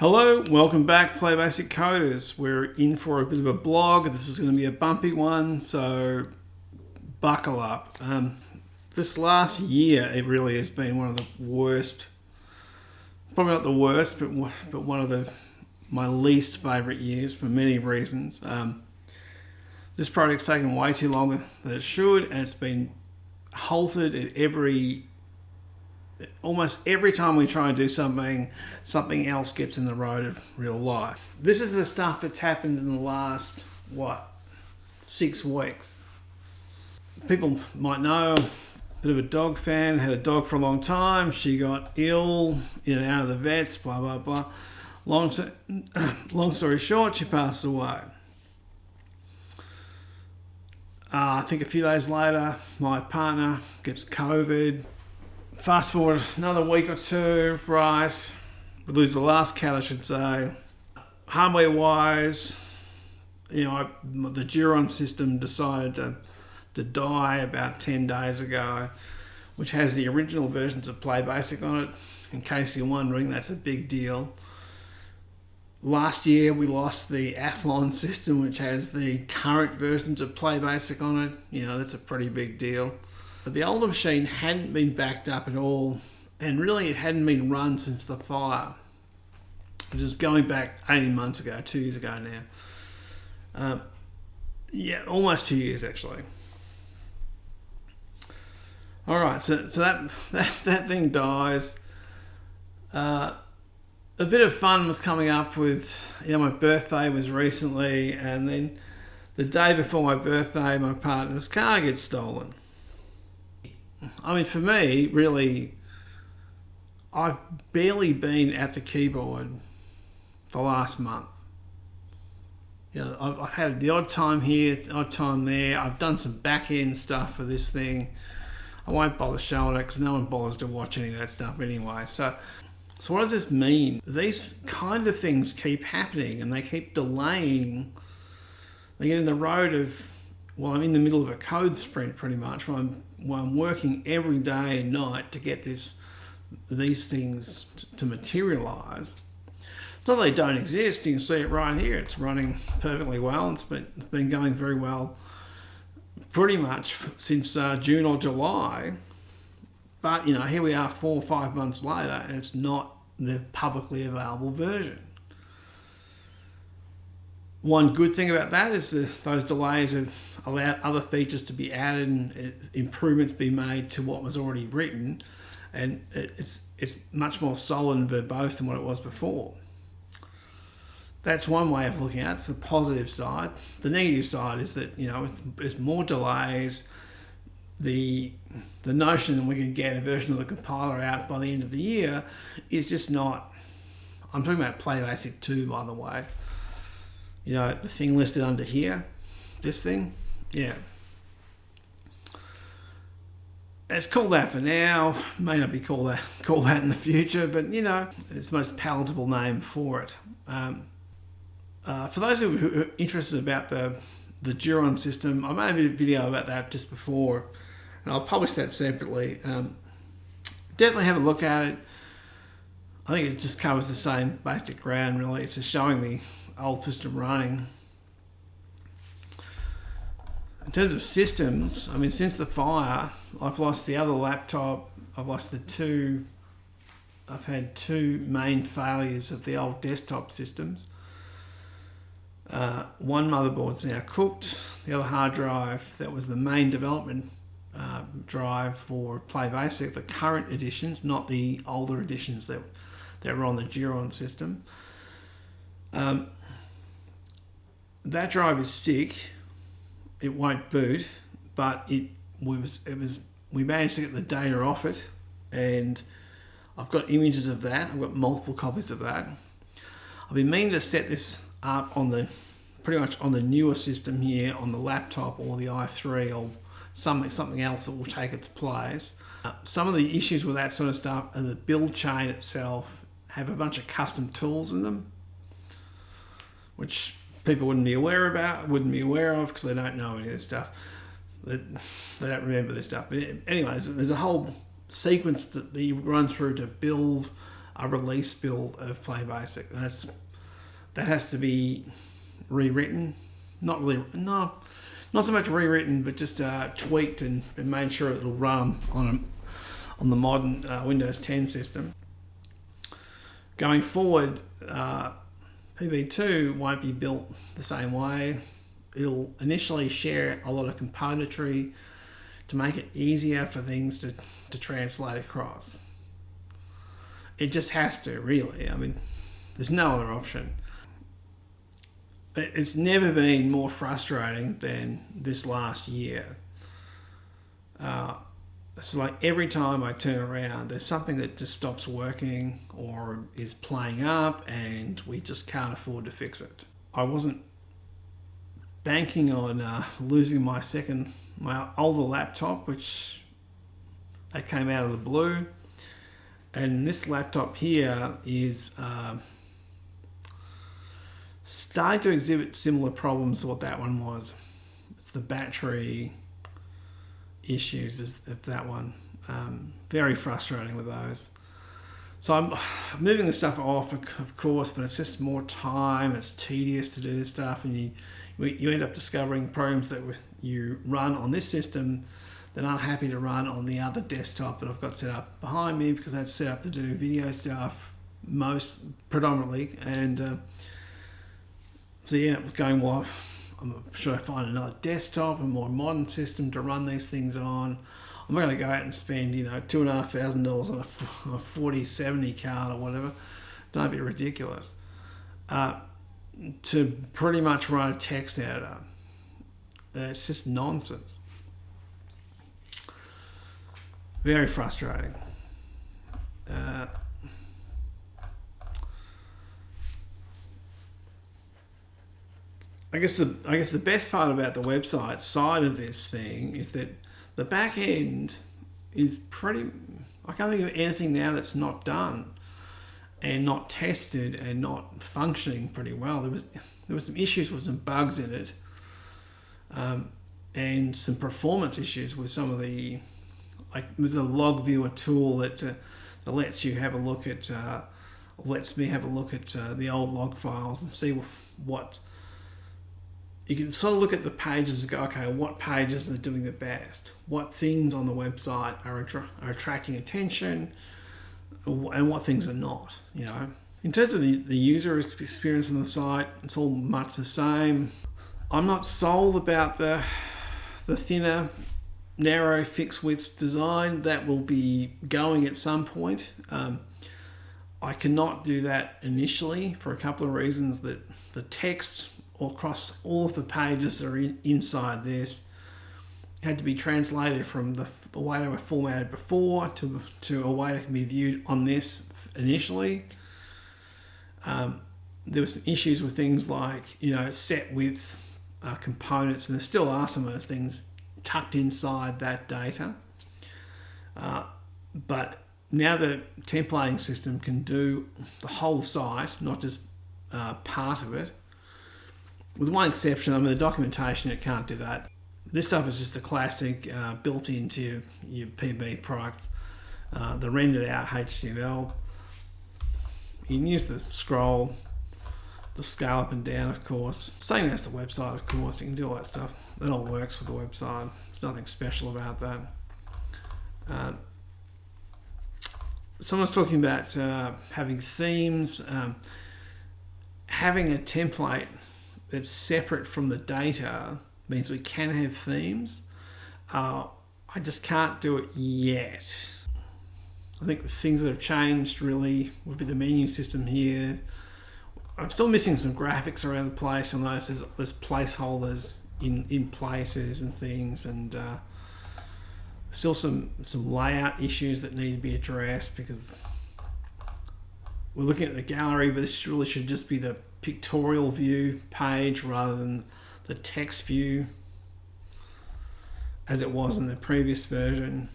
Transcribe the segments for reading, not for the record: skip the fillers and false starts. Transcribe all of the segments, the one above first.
Hello, welcome back, PlayBASIC coders. We're in for a bit of a blog. This is going to be a bumpy one, so buckle up. This last year, it really has been one of the worst, probably not the worst, but one of my least favourite years for many reasons. This project's taken way too long than it should, and it's been halted at almost every time we try and do something else gets in the road of real life. This is the stuff that's happened in the last, 6 weeks. People might know, a bit of a dog fan, had a dog for a long time. She got ill, in and out of the vets, blah, blah, blah. Long story short, she passed away. I think a few days later, my partner gets COVID. Fast forward another week or two, right, we lose the last cat, I should say. Hardware-wise, the Neuron system decided to die about 10 days ago, which has the original versions of PlayBASIC on it. In case you're wondering, that's a big deal. Last year, we lost the Athlon system, which has the current versions of PlayBASIC on it. That's a pretty big deal. But the older machine hadn't been backed up at all, and really it hadn't been run since the fire, which is going back 18 months ago, 2 years ago now. Almost 2 years actually. All right, so that thing dies. A bit of fun was coming up with, my birthday was recently, and then the day before my birthday, my partner's car gets stolen. I mean, for me, really, I've barely been at the keyboard the last month. I've had the odd time here, the odd time there. I've done some back-end stuff for this thing. I won't bother showing it because no one bothers to watch any of that stuff anyway. So what does this mean? These kind of things keep happening and they keep delaying. They get in the road of, I'm in the middle of a code sprint pretty much, where I'm working every day and night to get these things to materialize. It's not that they don't exist. You can see it right here. It's running perfectly well. It's been going very well pretty much since June or July. But, here we are 4 or 5 months later, and it's not the publicly available version. One good thing about that is those delays have allowed other features to be added and improvements be made to what was already written, and it's much more solid and verbose than what it was before. That's one way of looking at it. It's the positive side. The negative side is that it's more delays. The notion that we can get a version of the compiler out by the end of the year is just not. I'm talking about PlayBASIC 2, by the way. The thing listed under here, this thing, it's called that for now. May not be called that in the future, but it's the most palatable name for it. For those who are interested about the Neuron system, I made a video about that just before, and I'll publish that separately. Definitely have a look at it. I think it just covers the same basic ground, really. It's just showing the old system running. In terms of systems, since the fire, I've lost the other laptop. I've had 2 main failures of the old desktop systems. One motherboard's now cooked. The other hard drive, that was the main development drive for PlayBASIC, the current editions, not the older editions that were on the Neuron system. That drive is sick. It won't boot, but we managed to get the data off it, and I've got images of that. I've got multiple copies of that. I've been meaning to set this up pretty much on the newer system here, on the laptop or the i3 or something else that will take its place. Some of the issues with that sort of stuff and the build chain itself have a bunch of custom tools in them, which people wouldn't be aware of because they don't know any of this stuff. They don't remember this stuff. But anyways, there's a whole sequence that you run through to build a release build of PlayBASIC. That has to be rewritten. Not so much rewritten, but just tweaked and made sure it'll run on the modern Windows 10 system. Going forward, PB2 won't be built the same way. It'll initially share a lot of componentry to make it easier for things to translate across. It just has to, really. I mean, there's no other option. It's never been more frustrating than this last year. It's like every time I turn around, there's something that just stops working or is playing up, and we just can't afford to fix it. I wasn't banking on losing my older laptop, which that came out of the blue. And this laptop here is starting to exhibit similar problems to what that one was. It's the battery issues of that one. Very frustrating with those. So I'm moving the stuff off, of course, but it's just more time. It's tedious to do this stuff, and you end up discovering programs that you run on this system that aren't happy to run on the other desktop that I've got set up behind me, because that's set up to do video stuff predominantly, and so you end up going, well, should I find another desktop, a more modern system to run these things on? I'm not going to go out and spend $2,500 on a 4070 card or whatever. Don't be ridiculous. To pretty much run a text editor. It's just nonsense. Very frustrating. I guess the best part about the website side of this thing is that the back end is pretty. I can't think of anything now that's not done and not tested and not functioning pretty well. There was some issues with some bugs in it, and some performance issues with some of the. Like, it was a log viewer tool that lets you have a look at, lets me have a look at the old log files and see what. You can sort of look at the pages and go, okay, what pages are doing the best? What things on the website are attracting attention, and what things are not, In terms of the user experience on the site, it's all much the same. I'm not sold about the thinner, narrow fixed width design. That will be going at some point. I cannot do that initially for a couple of reasons. That the text across all of the pages that are inside this had to be translated from the way they were formatted before to a way that can be viewed on this initially. There were some issues with things like set width components, and there still are some of those things tucked inside that data. But now the templating system can do the whole site, not just part of it. With one exception, the documentation, it can't do that. This stuff is just a classic built into your PB product, the rendered out HTML. You can use the scroll, the scale up and down, of course. Same as the website, of course. You can do all that stuff. That all works with the website. There's nothing special about that. Someone's talking about having themes, having a template that's separate from the data means we can have themes. I just can't do it yet. I think the things that have changed really would be the menu system here. I'm still missing some graphics around the place. You'll notice there's placeholders in places and things, and still some layout issues that need to be addressed, because we're looking at the gallery, but this really should just be the pictorial view page rather than the text view as it was in the previous version.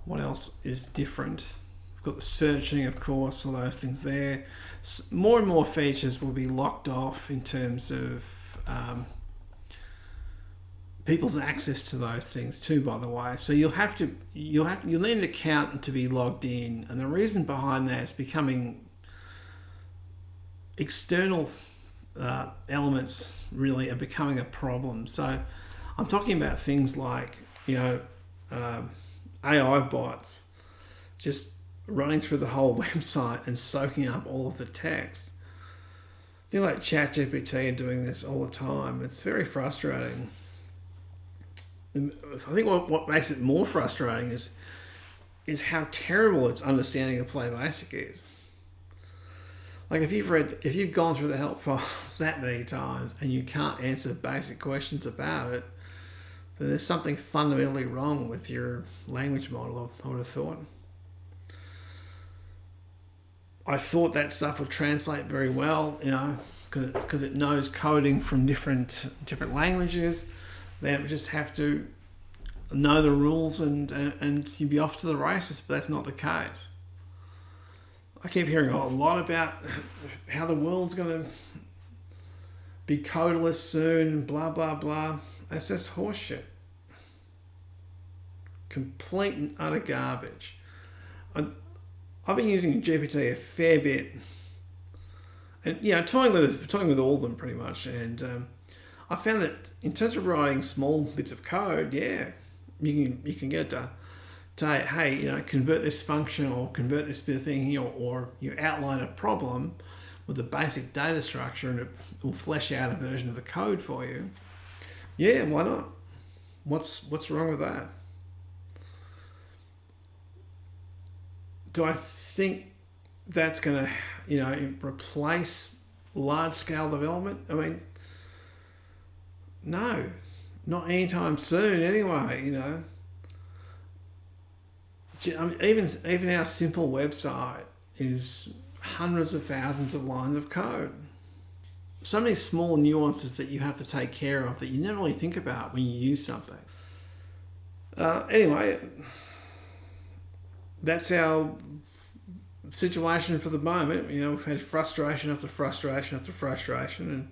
What else is different? We've got the searching, of course, all those things there. More and more features will be locked off in terms of people's access to those things too, by the way. So you'll need an accountant to be logged in, and the reason behind that is becoming external elements really are becoming a problem. So I'm talking about things like, AI bots just running through the whole website and soaking up all of the text. Things like ChatGPT are doing this all the time. It's very frustrating. I think what makes it more frustrating is how terrible its understanding of PlayBASIC is. Like if you've gone through the help files that many times and you can't answer basic questions about it, then there's something fundamentally wrong with your language model, I would have thought. I thought that stuff would translate very well, because it knows coding from different languages. They just have to know the rules and you'd be off to the races, but that's not the case. I keep hearing a lot about how the world's going to be codeless soon, blah, blah, blah. That's just horseshit. Complete and utter garbage. I've been using GPT a fair bit, and toying with all of them pretty much. And I found that in terms of writing small bits of code, you can get to say, hey, convert this function or convert this bit of thing here, or you outline a problem with a basic data structure, and it will flesh out a version of the code for you. Yeah, why not? What's wrong with that? Do I think that's going to, replace large-scale development? I mean, no, not anytime soon. Anyway, even our simple website is hundreds of thousands of lines of code. So many small nuances that you have to take care of that you never really think about when you use something. Anyway, that's our situation for the moment. We've had frustration after frustration after frustration, and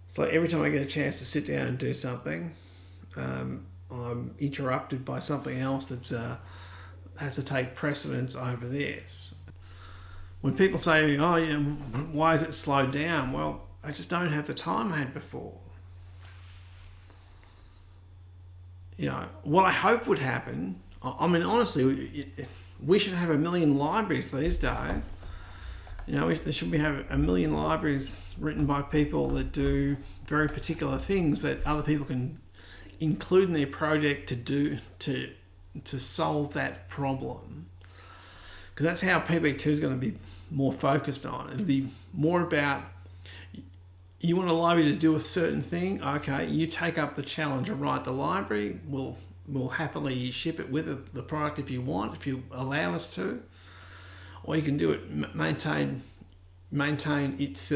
it's like every time I get a chance to sit down and do something, I'm interrupted by something else that's has to take precedence over this. When people say, why is it slowed down? Well, I just don't have the time I had before. What I hope would happen, I mean, honestly, we should have 1 million libraries these days. There should be have 1 million libraries written by people that do very particular things that other people can include in their project to solve that problem. Because that's how PB2 is going to be more focused on. It'll be more about, you want a library to do a certain thing, okay, you take up the challenge and write the library. We'll happily ship it with the product if you want, if you allow us to. Or you can do it, maintain it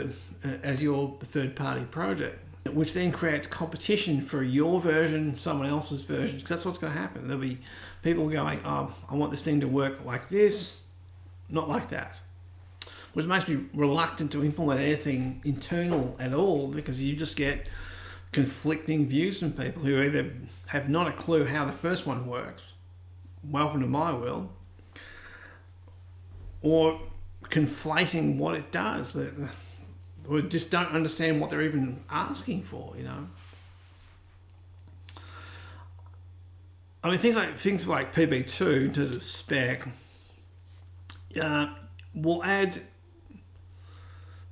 as your third-party project, which then creates competition for your version, someone else's version, because that's what's going to happen. There'll be people going, I want this thing to work like this, not like that. Which makes me reluctant to implement anything internal at all, because you just get conflicting views from people who either have not a clue how the first one works, welcome to my world, or conflating what it does, or just don't understand what they're even asking for. I mean, things like PB2 in terms of spec will add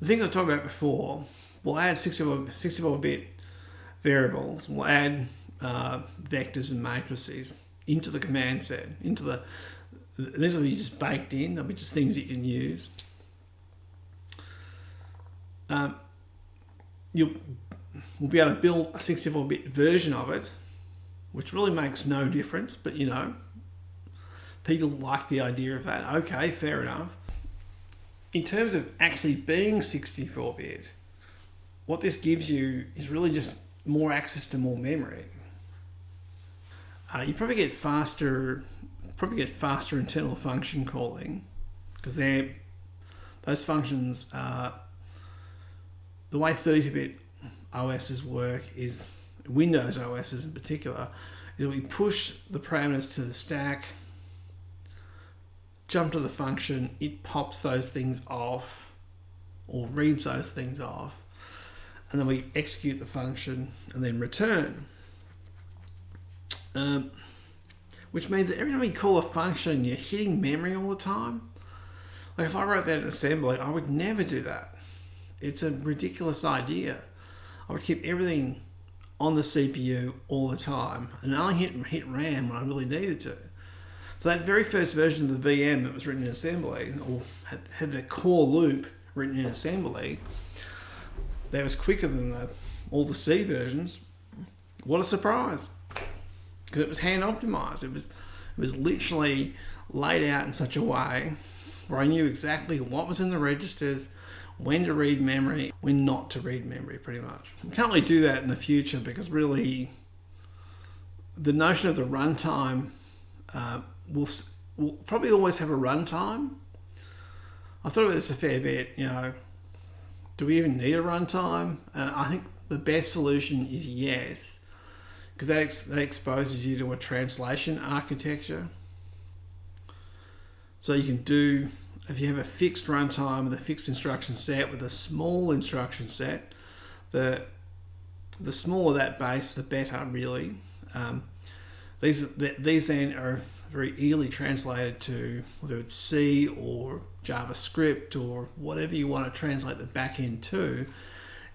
the things I talked about before. We'll add 64-bit variables. We'll add vectors and matrices into the command set. These will be just baked in. They'll be just things you can use. We'll be able to build a 64-bit version of it, which really makes no difference. But people like the idea of that. Okay, fair enough. In terms of actually being 64-bit, what this gives you is really just more access to more memory. You probably get faster internal function calling, because those functions, the way 32-bit OSs work is Windows OSs in particular, is we push the parameters to the stack, jump to the function, it pops those things off or reads those things off, and then we execute the function and then return. Which means that every time you call a function, you're hitting memory all the time. Like if I wrote that in assembly, I would never do that. It's a ridiculous idea. I would keep everything on the CPU all the time and only hit RAM when I really needed to. So that very first version of the VM that was written in assembly, or had the core loop written in assembly, that was quicker than all the C versions. What a surprise! Because it was hand optimized. It was literally laid out in such a way where I knew exactly what was in the registers, when to read memory, when not to read memory, pretty much. We can't really do that in the future because really the notion of the runtime will probably always have a runtime. I thought about this a fair bit, do we even need a runtime? And I think the best solution is yes, because that exposes you to a translation architecture. So you can do, if you have a fixed runtime with a fixed instruction set with a small instruction set, the smaller that base, the better, really. These then are very easily translated to whether it's C or JavaScript or whatever you want to translate the back end to.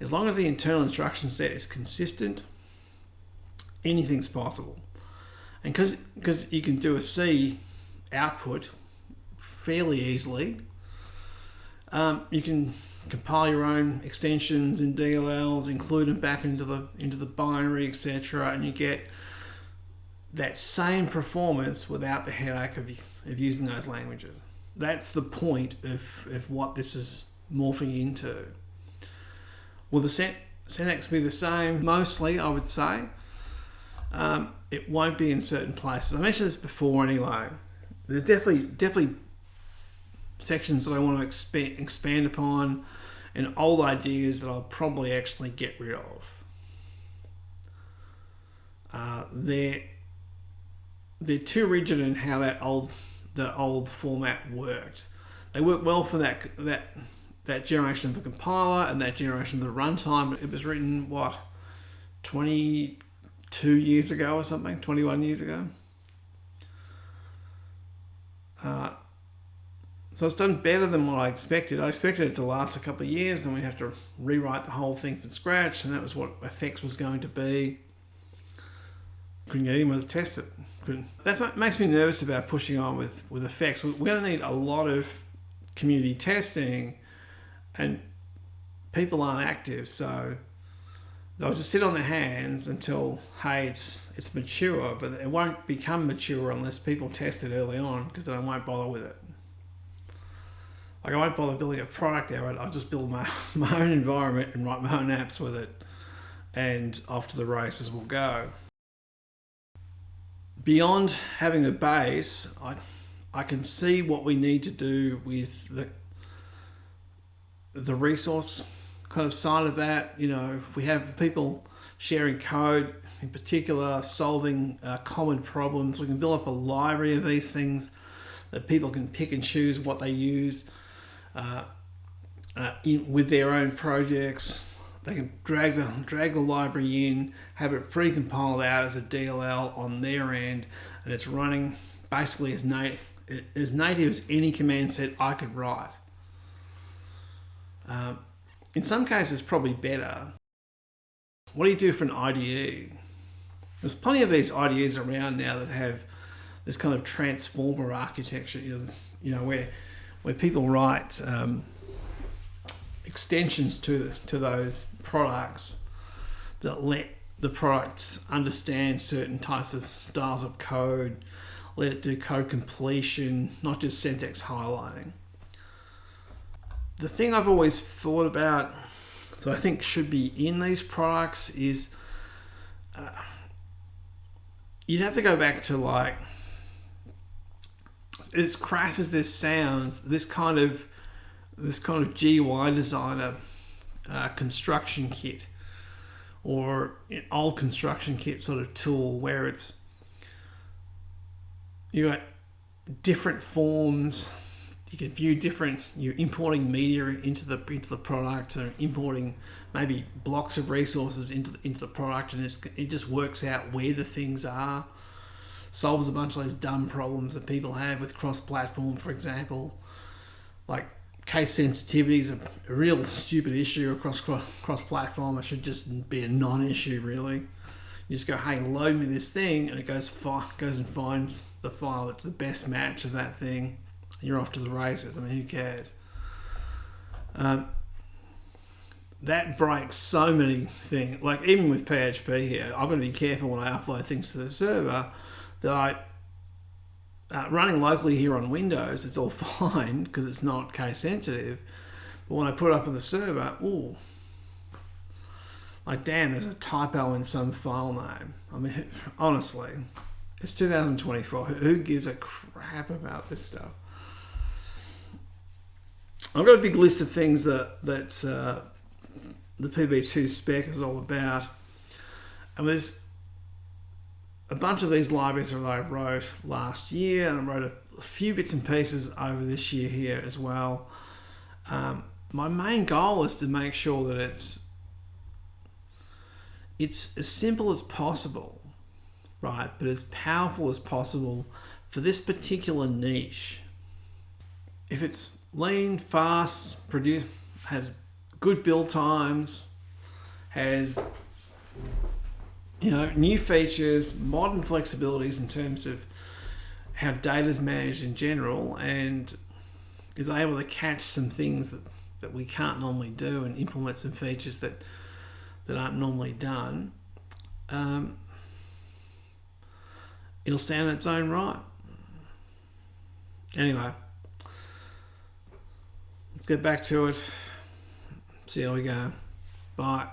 As long as the internal instruction set is consistent, anything's possible. And because you can do a C output fairly easily, you can compile your own extensions and DLLs, include them back into the binary, etc., and you get that same performance without the headache of using those languages. That's the point of what this is morphing into. Will the syntax be the same? Mostly, I would say. It won't be in certain places. I mentioned this before anyway. There's definitely sections that I want to expand upon and old ideas that I'll probably actually get rid of. They're too rigid in how the old format worked. They work well for that generation of the compiler and that generation of the runtime. It was written 22 years ago or something, 21 years ago. So it's done better than what I expected. I expected it to last a couple of years, and we'd have to rewrite the whole thing from scratch, and that was what effects was going to be. Couldn't get anyone to test it. That's what makes me nervous about pushing on with effects. We're going to need a lot of community testing, and people aren't active, so they'll just sit on their hands until, hey, it's mature, but it won't become mature unless people test it early on, because then I won't bother with it. Like I won't bother building a product out of it. I'll just build my own environment and write my own apps with it, and off to the races we'll go. Beyond having a base, I can see what we need to do with the resource kind of side of that. If we have people sharing code, in particular solving common problems, we can build up a library of these things that people can pick and choose what they use with their own projects. They can drag the library in, have it pre-compiled out as a DLL on their end, and it's running basically as native as any command set I could write. In some cases, probably better. What do you do for an IDE? There's plenty of these IDEs around now that have this kind of transformer architecture, where people write extensions to those products that let the products understand certain types of styles of code, let it do code completion, not just syntax highlighting. The thing I've always thought about that I think should be in these products is you'd have to go back to as crass as this sounds, this kind of GUI designer construction kit or an old construction kit sort of tool where you got different forms. You can view different. You're importing media into the product, or importing maybe blocks of resources into the product, and it just works out where the things are. Solves a bunch of those dumb problems that people have with cross-platform, for example. Like case sensitivity is a real stupid issue across cross-platform. It should just be a non-issue, really. You just go, hey, load me this thing, and it goes and finds the file that's the best match of that thing. You're off to the races. I mean, who cares? That breaks so many things. Like, even with PHP here, I've got to be careful when I upload things to the server that running locally here on Windows, it's all fine because it's not case sensitive. But when I put it up on the server, ooh, like, damn, there's a typo in some file name. I mean, honestly, it's 2024. Who gives a crap about this stuff? I've got a big list of things that the PB2 spec is all about. And there's a bunch of these libraries that I wrote last year, and I wrote a few bits and pieces over this year here as well. My main goal is to make sure that it's as simple as possible, right? But as powerful as possible for this particular niche. If it's lean, fast, has good build times, has new features, modern flexibilities in terms of how data is managed in general, and is able to catch some things that we can't normally do and implement some features that aren't normally done, it'll stand in its own right. Anyway, let's get back to it. See how we go. Bye.